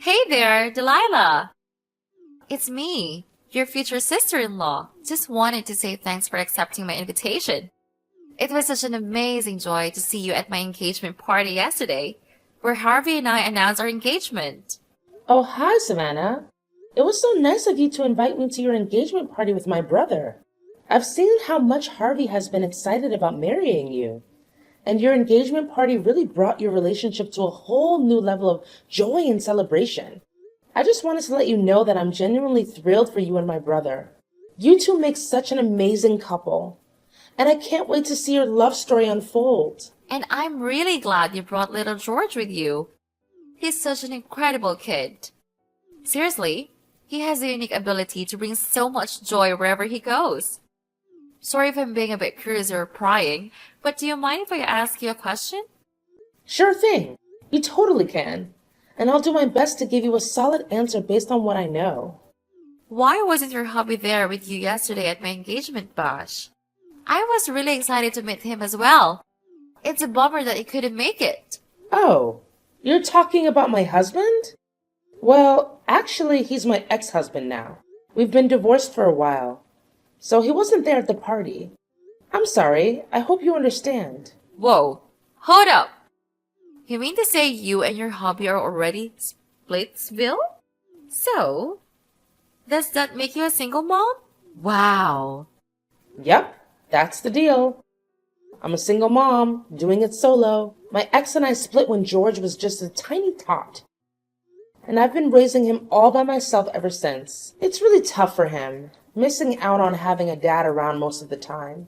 Hey there, Delilah. It's me, your future sister-in-law. Just wanted to say thanks for accepting my invitation. It was such an amazing joy to see you at my engagement party yesterday, where Harvey and I announced our engagement. Oh, hi, Savannah. It was so nice of you to invite me to your engagement party with my brother. I've seen how much Harvey has been excited about marrying you, and your engagement party really brought your relationship to a whole new level of joy and celebration. I just wanted to let you know that I'm genuinely thrilled for you and my brother. You two make such an amazing couple, and I can't wait to see your love story unfold. And I'm really glad you brought little George with you. He's such an incredible kid. Seriously, he has a unique ability to bring so much joy wherever he goes. Sorry if I'm being a bit curious or prying, but do you mind if I ask you a question? Sure thing. You totally can. And I'll do my best to give you a solid answer based on what I know. Why wasn't your hubby there with you yesterday at my engagement bash? I was really excited to meet him as well. It's a bummer that he couldn't make it. Oh, you're talking about my husband? Well, actually, he's my ex-husband now. We've been divorced for a while, so he wasn't there at the party. I'm sorry. I hope you understand. Whoa, hold up. You mean to say you and your hubby are already Splitsville? So, does that make you a single mom? Wow. Yep, that's the deal. I'm a single mom, doing it solo. My ex and I split when George was just a tiny tot. And I've been raising him all by myself ever since. It's really tough for him, missing out on having a dad around most of the time.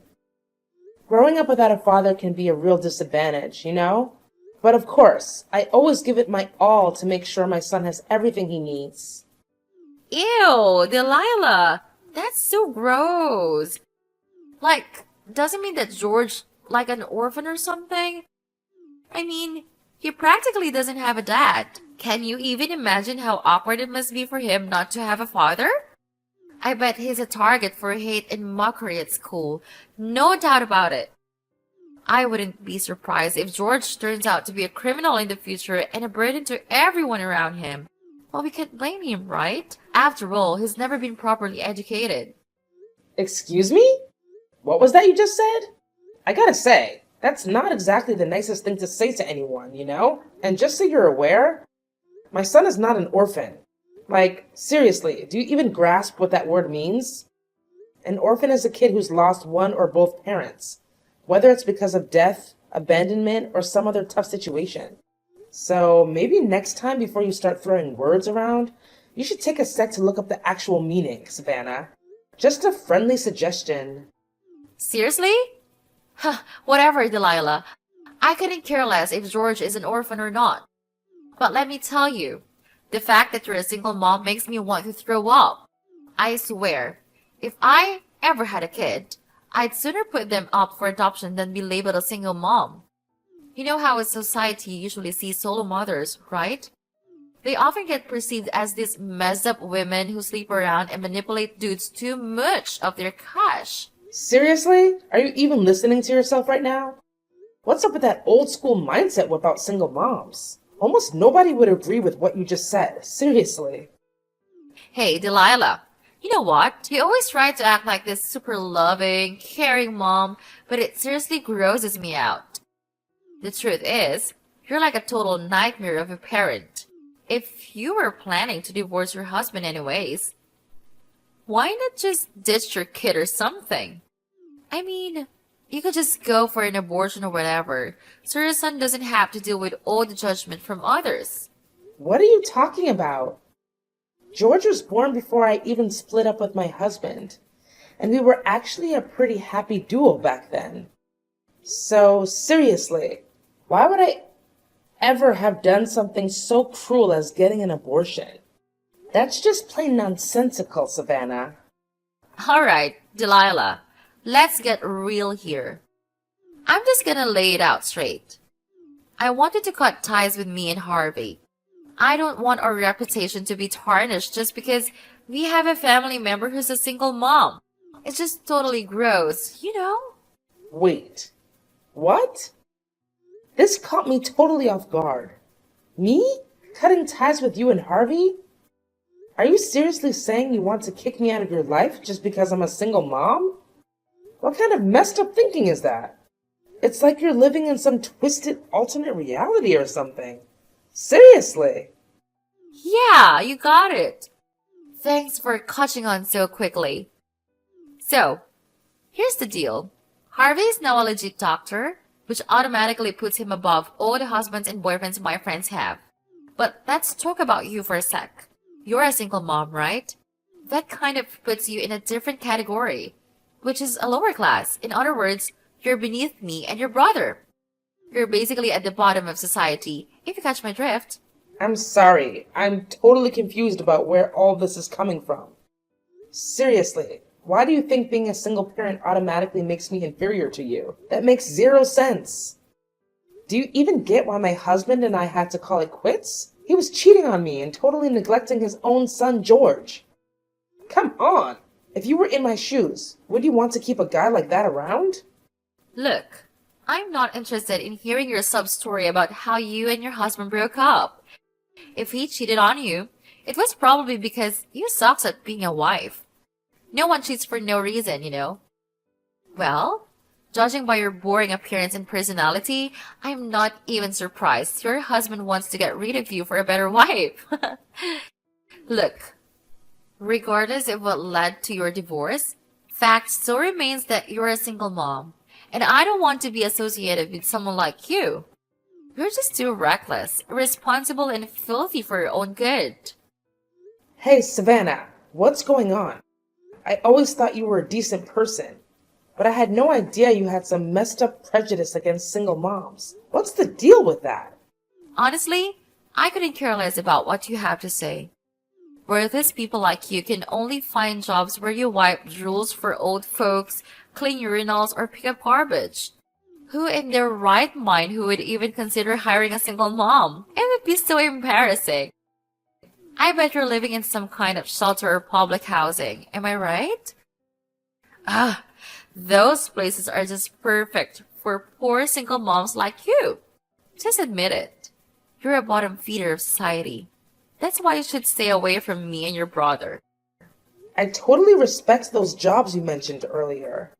Growing up without a father can be a real disadvantage, you know? But of course, I always give it my all to make sure my son has everything he needs. Ew, Delilah. That's so gross. Like, doesn't mean that George like an orphan or something? I mean, he practically doesn't have a dad. Can you even imagine how awkward it must be for him not to have a father? I bet he's a target for hate and mockery at school. No doubt about it. I wouldn't be surprised if George turns out to be a criminal in the future and a burden to everyone around him. Well, we can't blame him, right? After all, he's never been properly educated. Excuse me? What was that you just said? I gotta say, that's not exactly the nicest thing to say to anyone, you know? And just so you're aware, my son is not an orphan. Like, seriously, do you even grasp what that word means? An orphan is a kid who's lost one or both parents, whether it's because of death, abandonment, or some other tough situation. So maybe next time before you start throwing words around, you should take a sec to look up the actual meaning, Savannah. Just a friendly suggestion. Seriously? Huh, whatever, Delilah. I couldn't care less if George is an orphan or not. But let me tell you, the fact that you're a single mom makes me want to throw up. I swear, if I ever had a kid, I'd sooner put them up for adoption than be labeled a single mom. You know how a society usually sees solo mothers, right? They often get perceived as these messed up women who sleep around and manipulate dudes too much of their cash. Seriously? Are you even listening to yourself right now? What's up with that old school mindset about single moms? Almost nobody would agree with what you just said. Seriously. Hey, Delilah. You know what? You always try to act like this super loving, caring mom, but it seriously grosses me out. The truth is, you're like a total nightmare of a parent. If you were planning to divorce your husband anyways, why not just ditch your kid or something? I mean, you could just go for an abortion or whatever, so your son doesn't have to deal with all the judgment from others. What are you talking about? George was born before I even split up with my husband, and we were actually a pretty happy duo back then. So, seriously, why would I ever have done something so cruel as getting an abortion? That's just plain nonsensical, Savannah. Alright, Delilah, let's get real here. I'm just gonna lay it out straight. I wanted to cut ties with me and Harvey. I don't want our reputation to be tarnished just because we have a family member who's a single mom. It's just totally gross, you know? Wait, what? This caught me totally off guard. Me? Cutting ties with you and Harvey? Are you seriously saying you want to kick me out of your life just because I'm a single mom? What kind of messed up thinking is that? It's like you're living in some twisted alternate reality or something. Seriously. Yeah, you got it. Thanks for catching on so quickly. So, here's the deal. Harvey is now a legit doctor, which automatically puts him above all the husbands and boyfriends my friends have. But let's talk about you for a sec. You're a single mom, right? That kind of puts you in a different category, which is a lower class. In other words, you're beneath me and your brother. You're basically at the bottom of society, if you catch my drift. I'm sorry. I'm totally confused about where all this is coming from. Seriously, why do you think being a single parent automatically makes me inferior to you? That makes zero sense. Do you even get why my husband and I had to call it quits? He was cheating on me and totally neglecting his own son, George. Come on. If you were in my shoes, would you want to keep a guy like that around? Look, I'm not interested in hearing your sub-story about how you and your husband broke up. If he cheated on you, it was probably because you sucked at being a wife. No one cheats for no reason, you know. Well, judging by your boring appearance and personality, I'm not even surprised your husband wants to get rid of you for a better wife. Look, regardless of what led to your divorce, fact still remains that you're a single mom, and I don't want to be associated with someone like you. You're just too reckless, irresponsible, and filthy for your own good. Hey, Savannah, what's going on? I always thought you were a decent person, but I had no idea you had some messed up prejudice against single moms. What's the deal with that? Honestly, I couldn't care less about what you have to say. Worthless people like you can only find jobs where you wipe drools for old folks, clean urinals, or pick up garbage. Who in their right mind who would even consider hiring a single mom? It would be so embarrassing. I bet you're living in some kind of shelter or public housing. Am I right? Ah, those places are just perfect for poor single moms like you. Just admit it. You're a bottom feeder of society. That's why you should stay away from me and your brother. I totally respect those jobs you mentioned earlier.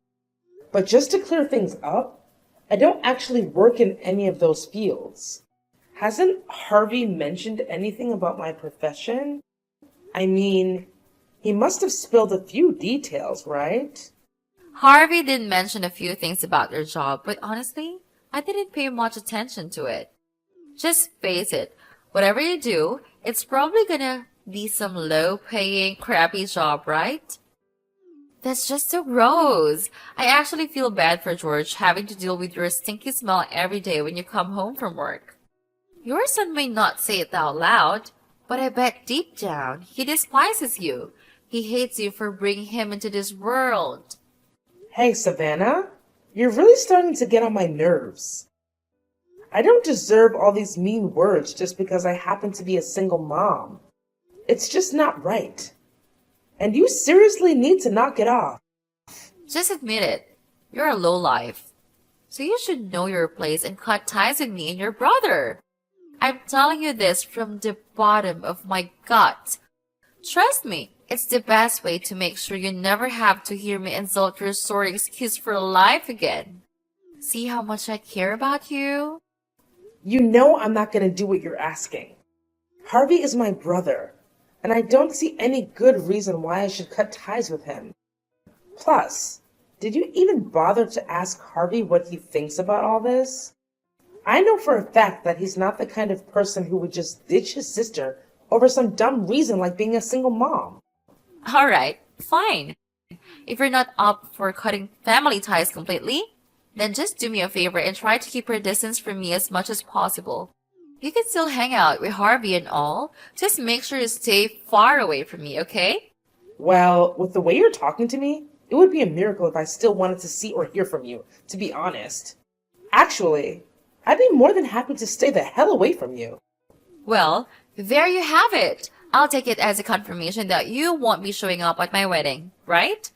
But just to clear things up, I don't actually work in any of those fields. Hasn't Harvey mentioned anything about my profession? I mean, he must have spilled a few details, right? Harvey did mention a few things about your job, but honestly, I didn't pay much attention to it. Just face it, whatever you do, it's probably gonna be some low-paying, crappy job, right? That's just so gross. I actually feel bad for George having to deal with your stinky smell every day when you come home from work. Your son may not say it out loud, but I bet deep down he despises you. He hates you for bringing him into this world. Hey, Savannah, you're really starting to get on my nerves. I don't deserve all these mean words just because I happen to be a single mom. It's just not right. And you seriously need to knock it off. Just admit it. You're a lowlife. So you should know your place and cut ties with me and your brother. I'm telling you this from the bottom of my gut. Trust me, it's the best way to make sure you never have to hear me insult your sorry excuse for life again. See how much I care about you? You know I'm not going to do what you're asking. Harvey is my brother, and I don't see any good reason why I should cut ties with him. Plus, did you even bother to ask Harvey what he thinks about all this? I know for a fact that he's not the kind of person who would just ditch his sister over some dumb reason like being a single mom. Alright, fine. If you're not up for cutting family ties completely, then just do me a favor and try to keep your distance from me as much as possible. You can still hang out with Harvey and all, just make sure you stay far away from me, okay? Well, with the way you're talking to me, it would be a miracle if I still wanted to see or hear from you, to be honest. Actually, I'd be more than happy to stay the hell away from you. Well, there you have it. I'll take it as a confirmation that you won't be showing up at my wedding, right?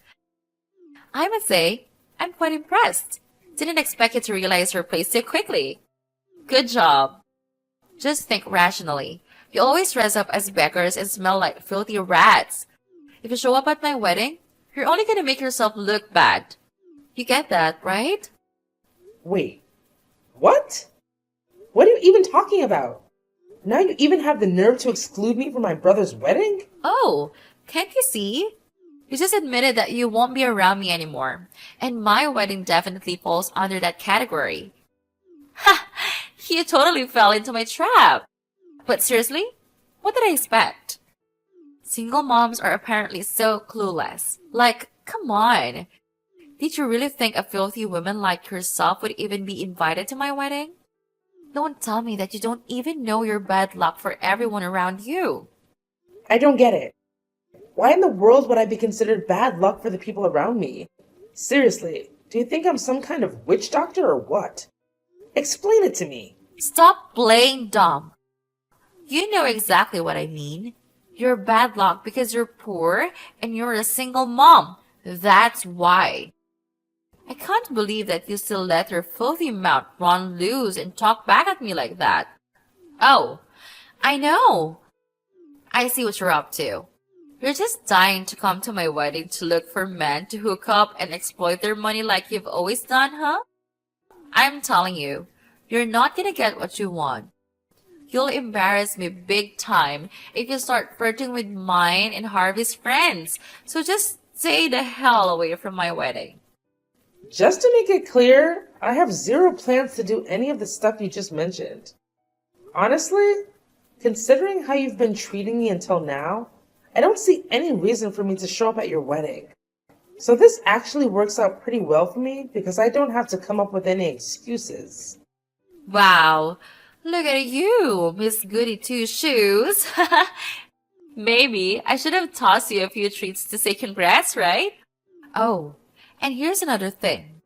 I must say, I'm quite impressed. Didn't expect you to realize your place so quickly. Good job. Just think rationally. You always dress up as beggars and smell like filthy rats. If you show up at my wedding, you're only gonna make yourself look bad. You get that, right? Wait, what? What are you even talking about? Now you even have the nerve to exclude me from my brother's wedding? Oh, can't you see? You just admitted that you won't be around me anymore, and my wedding definitely falls under that category. Ha! You totally fell into my trap. But seriously, what did I expect? Single moms are apparently so clueless. Like, come on. Did you really think a filthy woman like yourself would even be invited to my wedding? Don't tell me that you don't even know your bad luck for everyone around you. I don't get it. Why in the world would I be considered bad luck for the people around me? Seriously, do you think I'm some kind of witch doctor or what? Explain it to me. Stop playing dumb. You know exactly what I mean. You're bad luck because you're poor and you're a single mom. That's why. I can't believe that you still let your filthy mouth run loose and talk back at me like that. Oh, I know. I see what you're up to. You're just dying to come to my wedding to look for men to hook up and exploit their money like you've always done, huh? I'm telling you, you're not gonna get what you want. You'll embarrass me big time if you start flirting with mine and Harvey's friends. So just stay the hell away from my wedding. Just to make it clear, I have zero plans to do any of the stuff you just mentioned. Honestly, considering how you've been treating me until now, I don't see any reason for me to show up at your wedding. So this actually works out pretty well for me because I don't have to come up with any excuses. Wow, look at you, Miss Goody Two Shoes. Maybe I should have tossed you a few treats to say congrats, right? Oh, and here's another thing.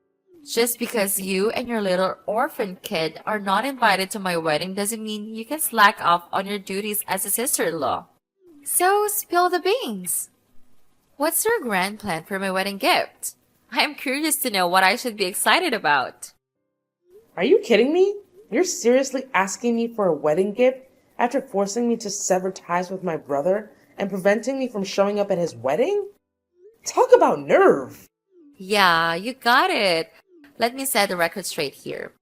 Just because you and your little orphan kid are not invited to my wedding doesn't mean you can slack off on your duties as a sister-in-law. So, spill the beans. What's your grand plan for my wedding gift? I'm curious to know what I should be excited about. Are you kidding me? You're seriously asking me for a wedding gift after forcing me to sever ties with my brother and preventing me from showing up at his wedding? Talk about nerve! Yeah, you got it. Let me set the record straight here.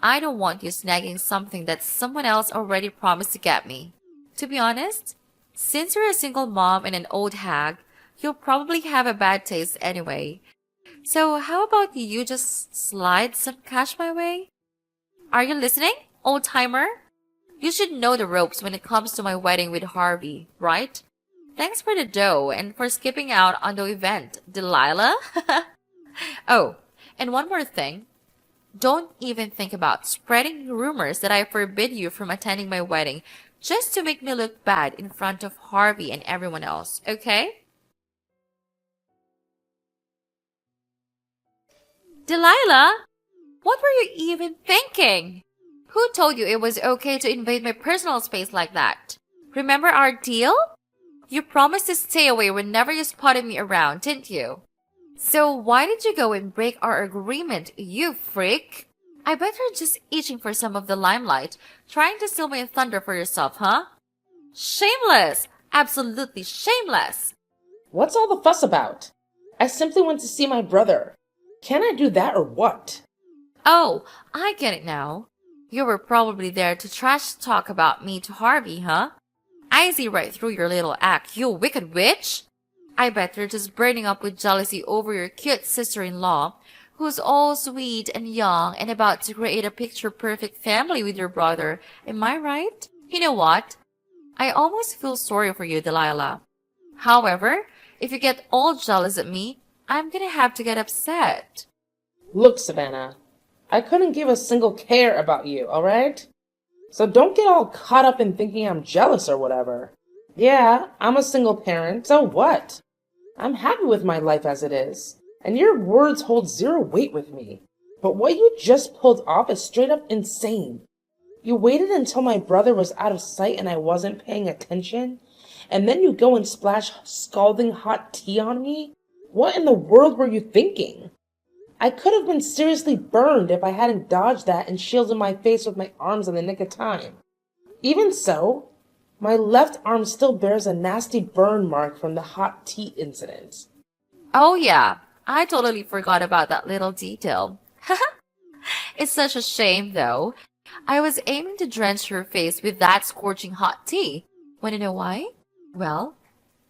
I don't want you snagging something that someone else already promised to get me. To be honest, since you're a single mom and an old hag, you'll probably have a bad taste anyway. So how about you just slide some cash my way? Are you listening, old timer? You should know the ropes when it comes to my wedding with Harvey, right? Thanks for the dough and for skipping out on the event, Delilah. Oh, and one more thing. Don't even think about spreading rumors that I forbid you from attending my wedding just to make me look bad in front of Harvey and everyone else, okay? Delilah, what were you even thinking? Who told you it was okay to invade my personal space like that? Remember our deal? You promised to stay away whenever you spotted me around, didn't you? So why did you go and break our agreement, you freak? I bet you're just itching for some of the limelight, trying to steal my thunder for yourself, huh? Shameless! Absolutely shameless! What's all the fuss about? I simply went to see my brother. Can I do that or what? Oh, I get it now. You were probably there to trash talk about me to Harvey, huh? I see right through your little act, you wicked witch! I bet you're just burning up with jealousy over your cute sister-in-law, who's all sweet and young and about to create a picture-perfect family with your brother. Am I right? You know what? I almost feel sorry for you, Delilah. However, if you get all jealous at me, I'm gonna have to get upset. Look, Savannah, I couldn't give a single care about you, alright? So don't get all caught up in thinking I'm jealous or whatever. Yeah, I'm a single parent, so what? I'm happy with my life as it is, and your words hold zero weight with me. But what you just pulled off is straight up insane. You waited until my brother was out of sight and I wasn't paying attention, and then you go and splash scalding hot tea on me? What in the world were you thinking? I could have been seriously burned if I hadn't dodged that and shielded my face with my arms in the nick of time. Even so, My left arm still bears a nasty burn mark from the hot tea incident. Oh yeah, I totally forgot about that little detail. It's such a shame though. I was aiming to drench your face with that scorching hot tea. Want to know why? Well,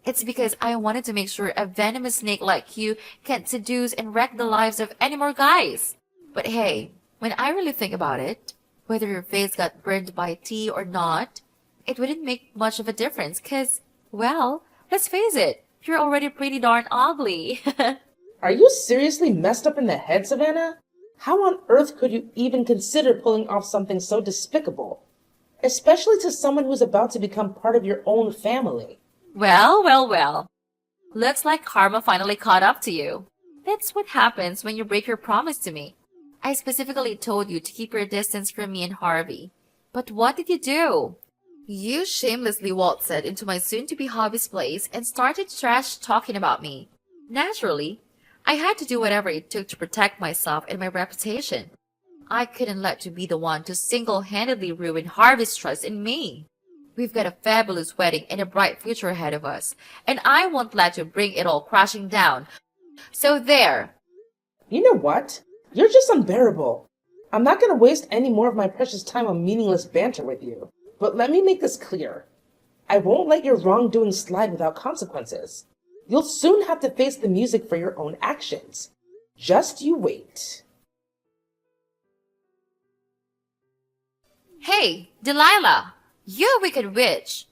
it's because I wanted to make sure a venomous snake like you can't seduce and wreck the lives of any more guys. But hey, when I really think about it, whether your face got burned by tea or not, it wouldn't make much of a difference because, well, let's face it, you're already pretty darn ugly. Are you seriously messed up in the head, Savannah? How on earth could you even consider pulling off something so despicable? Especially to someone who's about to become part of your own family. Well. Looks like karma finally caught up to you. That's what happens when you break your promise to me. I specifically told you to keep your distance from me and Harvey. But what did you do? You shamelessly waltzed into my soon-to-be hobby's place and started trash talking about me. Naturally, I had to do whatever it took to protect myself and my reputation. I couldn't let you be the one to single-handedly ruin Harvey's trust in me. We've got a fabulous wedding and a bright future ahead of us, and I won't let you bring it all crashing down. So there. You know what? You're just unbearable. I'm not going to waste any more of my precious time on meaningless banter with you. But let me make this clear. I won't let your wrongdoing slide without consequences. You'll soon have to face the music for your own actions. Just you wait. Hey, Delilah! You wicked witch!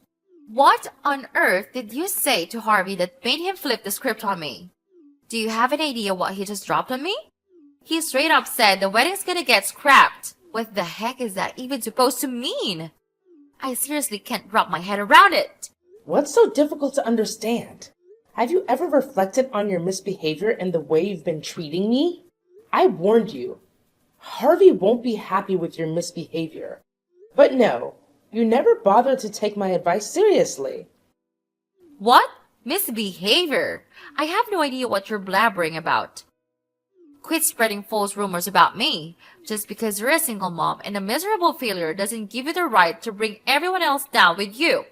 What on earth did you say to Harvey that made him flip the script on me? Do you have an idea what he just dropped on me? He straight up said the wedding's gonna get scrapped. What the heck is that even supposed to mean? I seriously can't wrap my head around it. What's so difficult to understand? Have you ever reflected on your misbehavior and the way you've been treating me? I warned you. Harvey won't be happy with your misbehavior. But no, you never bothered to take my advice seriously. What? Misbehavior? I have no idea what you're blabbering about. Quit spreading false rumors about me. Just because you're a single mom and a miserable failure doesn't give you the right to bring everyone else down with you.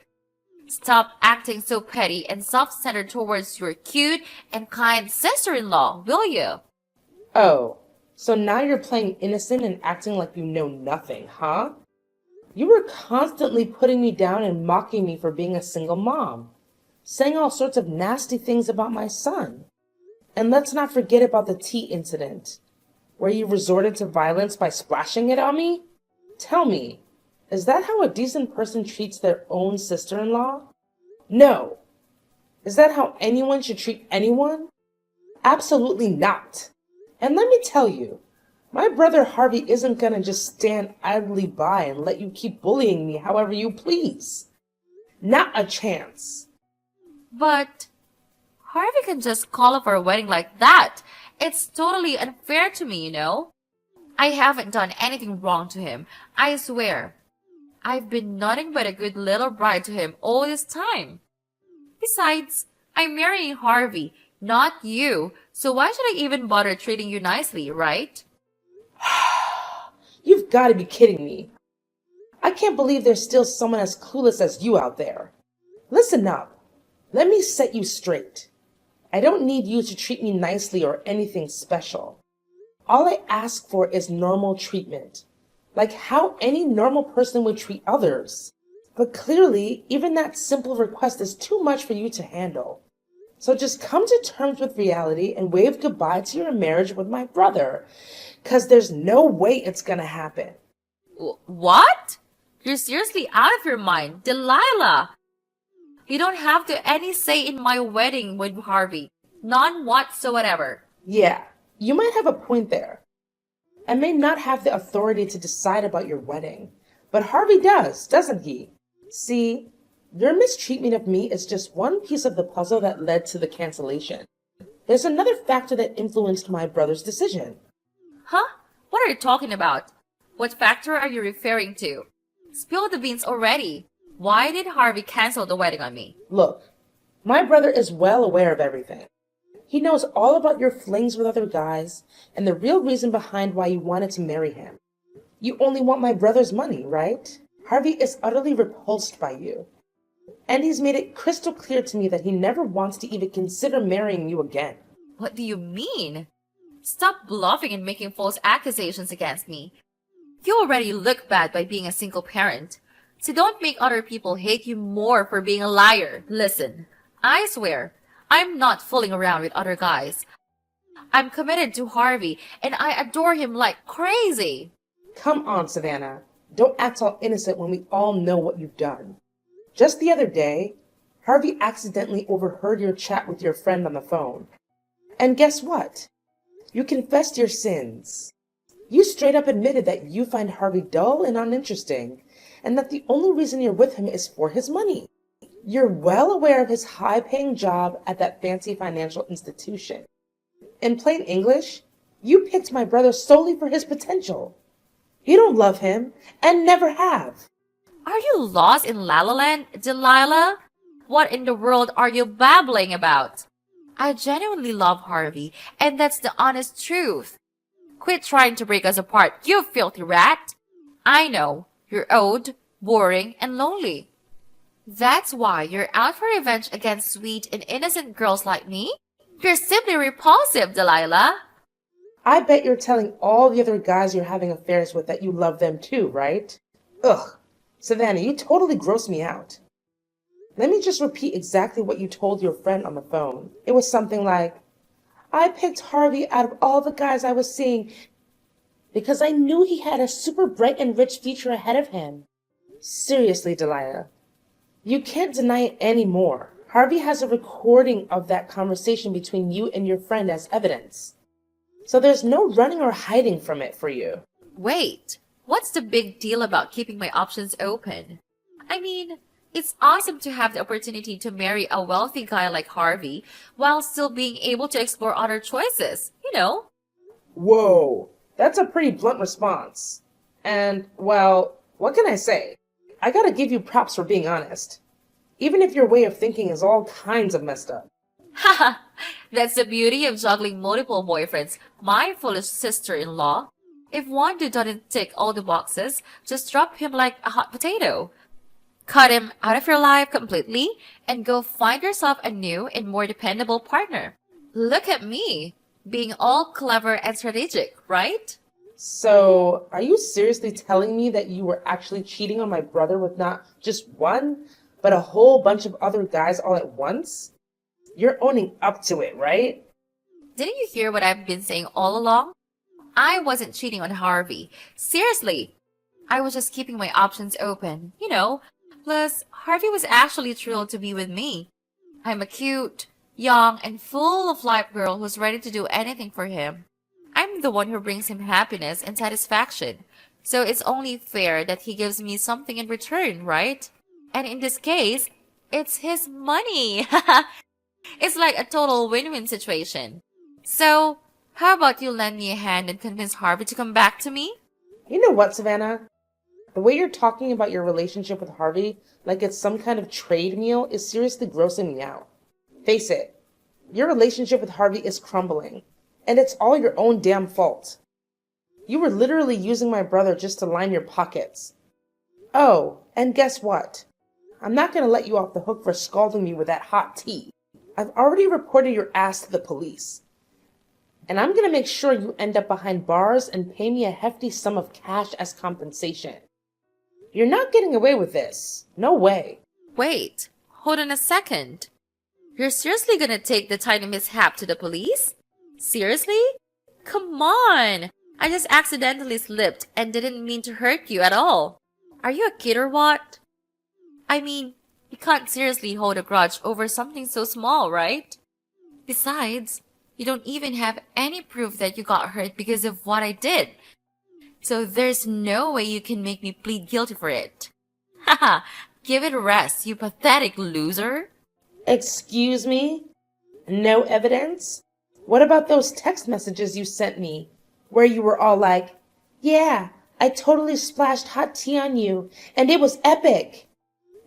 Stop acting so petty and self-centered towards your cute and kind sister-in-law, will you? Oh, so now you're playing innocent and acting like you know nothing, huh? You were constantly putting me down and mocking me for being a single mom, saying all sorts of nasty things about my son. And let's not forget about the tea incident, where you resorted to violence by splashing it on me? Tell me, is that how a decent person treats their own sister-in-law? No. Is that how anyone should treat anyone? Absolutely not. And let me tell you, my brother Harvey isn't gonna just stand idly by and let you keep bullying me however you please. Not a chance. But Harvey can just call off our wedding like that. It's totally unfair to me, you know? I haven't done anything wrong to him, I swear. I've been nothing but a good little bride to him all this time. Besides, I'm marrying Harvey, not you, so why should I even bother treating you nicely, right? You've got to be kidding me. I can't believe there's still someone as clueless as you out there. Listen up. Let me set you straight. I don't need you to treat me nicely or anything special. All I ask for is normal treatment, like how any normal person would treat others. But clearly, even that simple request is too much for you to handle. So just come to terms with reality and wave goodbye to your marriage with my brother, because there's no way it's gonna happen. What? You're seriously out of your mind, Delilah! You don't have any say in my wedding with Harvey. None whatsoever. Yeah, you might have a point there. I may not have the authority to decide about your wedding, but Harvey does, doesn't he? See, your mistreatment of me is just one piece of the puzzle that led to the cancellation. There's another factor that influenced my brother's decision. Huh? What are you talking about? What factor are you referring to? Spill the beans already. Why did Harvey cancel the wedding on me? Look, my brother is well aware of everything. He knows all about your flings with other guys and the real reason behind why you wanted to marry him. You only want my brother's money, right? Harvey is utterly repulsed by you. And he's made it crystal clear to me that he never wants to even consider marrying you again. What do you mean? Stop bluffing and making false accusations against me. You already look bad by being a single parent. So don't make other people hate you more for being a liar. Listen, I swear, I'm not fooling around with other guys. I'm committed to Harvey and I adore him like crazy. Come on, Savannah. Don't act all innocent when we all know what you've done. Just the other day, Harvey accidentally overheard your chat with your friend on the phone. And guess what? You confessed your sins. You straight up admitted that you find Harvey dull and uninteresting, and that the only reason you're with him is for his money. You're well aware of his high-paying job at that fancy financial institution. In plain English, you picked my brother solely for his potential. You don't love him, and never have. Are you lost in La La Land, Delilah? What in the world are you babbling about? I genuinely love Harvey, and that's the honest truth. Quit trying to break us apart, you filthy rat. I know, you're old, boring, and lonely. That's why you're out for revenge against sweet and innocent girls like me? You're simply repulsive, Delilah. I bet you're telling all the other guys you're having affairs with that you love them too, right? Ugh, Savannah, you totally gross me out. Let me just repeat exactly what you told your friend on the phone. It was something like, I picked Harvey out of all the guys I was seeing because I knew he had a super bright and rich future ahead of him. Seriously, Delilah, you can't deny it anymore. Harvey has a recording of that conversation between you and your friend as evidence. So there's no running or hiding from it for you. Wait, what's the big deal about keeping my options open? I mean, it's awesome to have the opportunity to marry a wealthy guy like Harvey while still being able to explore other choices, you know? Whoa, that's a pretty blunt response. And, well, what can I say? I gotta give you props for being honest. Even if your way of thinking is all kinds of messed up. Haha, that's the beauty of juggling multiple boyfriends, my foolish sister-in-law. If one dude doesn't tick all the boxes, just drop him like a hot potato. Cut him out of your life completely and go find yourself a new and more dependable partner. Look at me, being all clever and strategic, right? So, are you seriously telling me that you were actually cheating on my brother with not just one, but a whole bunch of other guys all at once? You're owning up to it, right? Didn't you hear what I've been saying all along? I wasn't cheating on Harvey. Seriously. I was just keeping my options open, you know. Plus, Harvey was actually thrilled to be with me. I'm a cute, young, and full of life girl who's ready to do anything for him. I'm the one who brings him happiness and satisfaction. So it's only fair that he gives me something in return, right? And in this case, it's his money. It's like a total win-win situation. So, how about you lend me a hand and convince Harvey to come back to me? You know what, Savannah? The way you're talking about your relationship with Harvey like it's some kind of trade meal is seriously grossing me out. Face it, your relationship with Harvey is crumbling, and it's all your own damn fault. You were literally using my brother just to line your pockets. Oh, and guess what? I'm not going to let you off the hook for scalding me with that hot tea. I've already reported your ass to the police. And I'm going to make sure you end up behind bars and pay me a hefty sum of cash as compensation. You're not getting away with this. No way. Wait, hold on a second. You're seriously gonna take the tiny mishap to the police? Seriously? Come on! I just accidentally slipped and didn't mean to hurt you at all. Are you a kid or what? I mean, you can't seriously hold a grudge over something so small, right? Besides, you don't even have any proof that you got hurt because of what I did. So there's no way you can make me plead guilty for it. Haha, give it a rest, you pathetic loser. Excuse me? No evidence? What about those text messages you sent me, where you were all like, yeah, I totally splashed hot tea on you, and it was epic.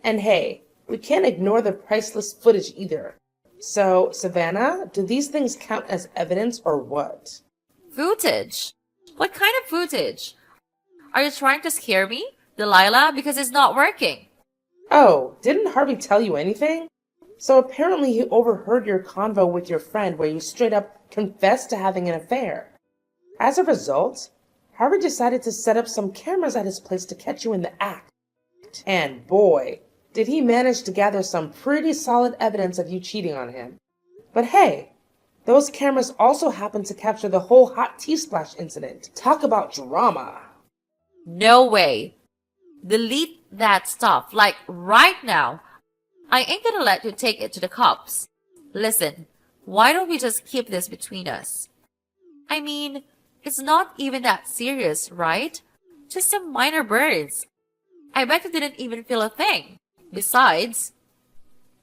And hey, we can't ignore the priceless footage either. So, Savannah, do these things count as evidence or what? Footage? What kind of footage? Are you trying to scare me, Delilah, because it's not working? Oh, didn't Harvey tell you anything? So apparently he overheard your convo with your friend where you straight up confessed to having an affair. As a result, Harvey decided to set up some cameras at his place to catch you in the act. And boy, did he manage to gather some pretty solid evidence of you cheating on him. But hey, those cameras also happened to capture the whole hot tea splash incident. Talk about drama. No way. Delete that stuff, like right now. I ain't gonna let you take it to the cops. Listen, why don't we just keep this between us? I mean, it's not even that serious, right? Just some minor burns. I bet you didn't even feel a thing. Besides,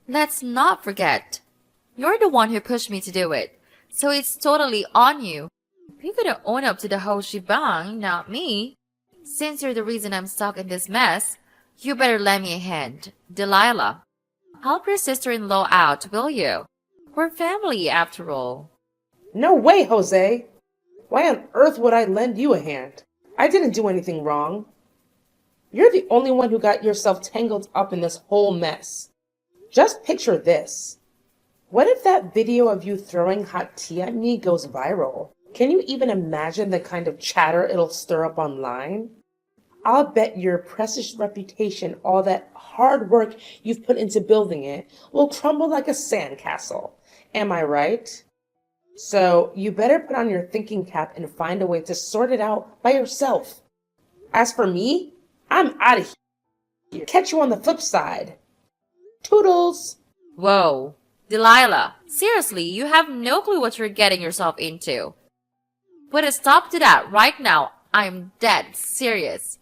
let's not forget, you're the one who pushed me to do it, so it's totally on you. You gotta own up to the whole shebang, not me. Since you're the reason I'm stuck in this mess, you better lend me a hand. Delilah, help your sister-in-law out, will you? We're family, after all. No way, Jose. Why on earth would I lend you a hand? I didn't do anything wrong. You're the only one who got yourself tangled up in this whole mess. Just picture this. What if that video of you throwing hot tea at me goes viral? Can you even imagine the kind of chatter it'll stir up online? I'll bet your precious reputation, all that hard work you've put into building it, will crumble like a sandcastle. Am I right? So you better put on your thinking cap and find a way to sort it out by yourself. As for me, I'm out of here. Catch you on the flip side. Toodles! Whoa. Delilah, seriously, you have no clue what you're getting yourself into. Put a stop to that right now. I'm dead serious.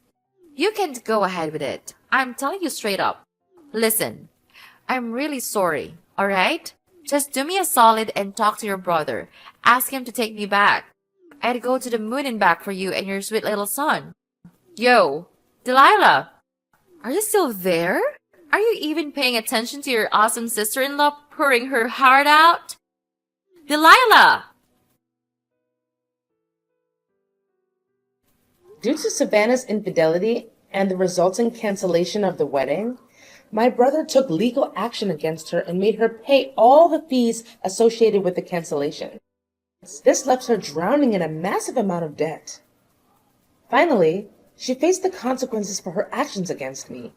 You can't go ahead with it. I'm telling you straight up. Listen, I'm really sorry, alright? Just do me a solid and talk to your brother. Ask him to take me back. I'd go to the moon and back for you and your sweet little son. Yo, Delilah, are you still there? Are you even paying attention to your awesome sister-in-law pouring her heart out? Delilah! Due to Savannah's infidelity and the resulting cancellation of the wedding, my brother took legal action against her and made her pay all the fees associated with the cancellation. This left her drowning in a massive amount of debt. Finally, she faced the consequences for her actions against me.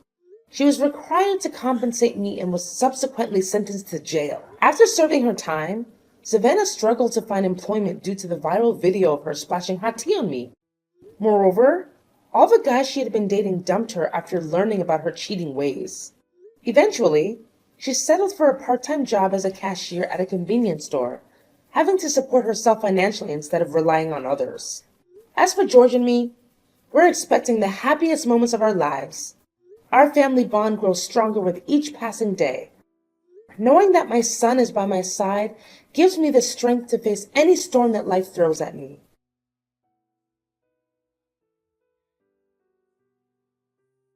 She was required to compensate me and was subsequently sentenced to jail. After serving her time, Savannah struggled to find employment due to the viral video of her splashing hot tea on me. Moreover, all the guys she had been dating dumped her after learning about her cheating ways. Eventually, she settled for a part-time job as a cashier at a convenience store, having to support herself financially instead of relying on others. As for George and me, we're expecting the happiest moments of our lives. Our family bond grows stronger with each passing day. Knowing that my son is by my side gives me the strength to face any storm that life throws at me.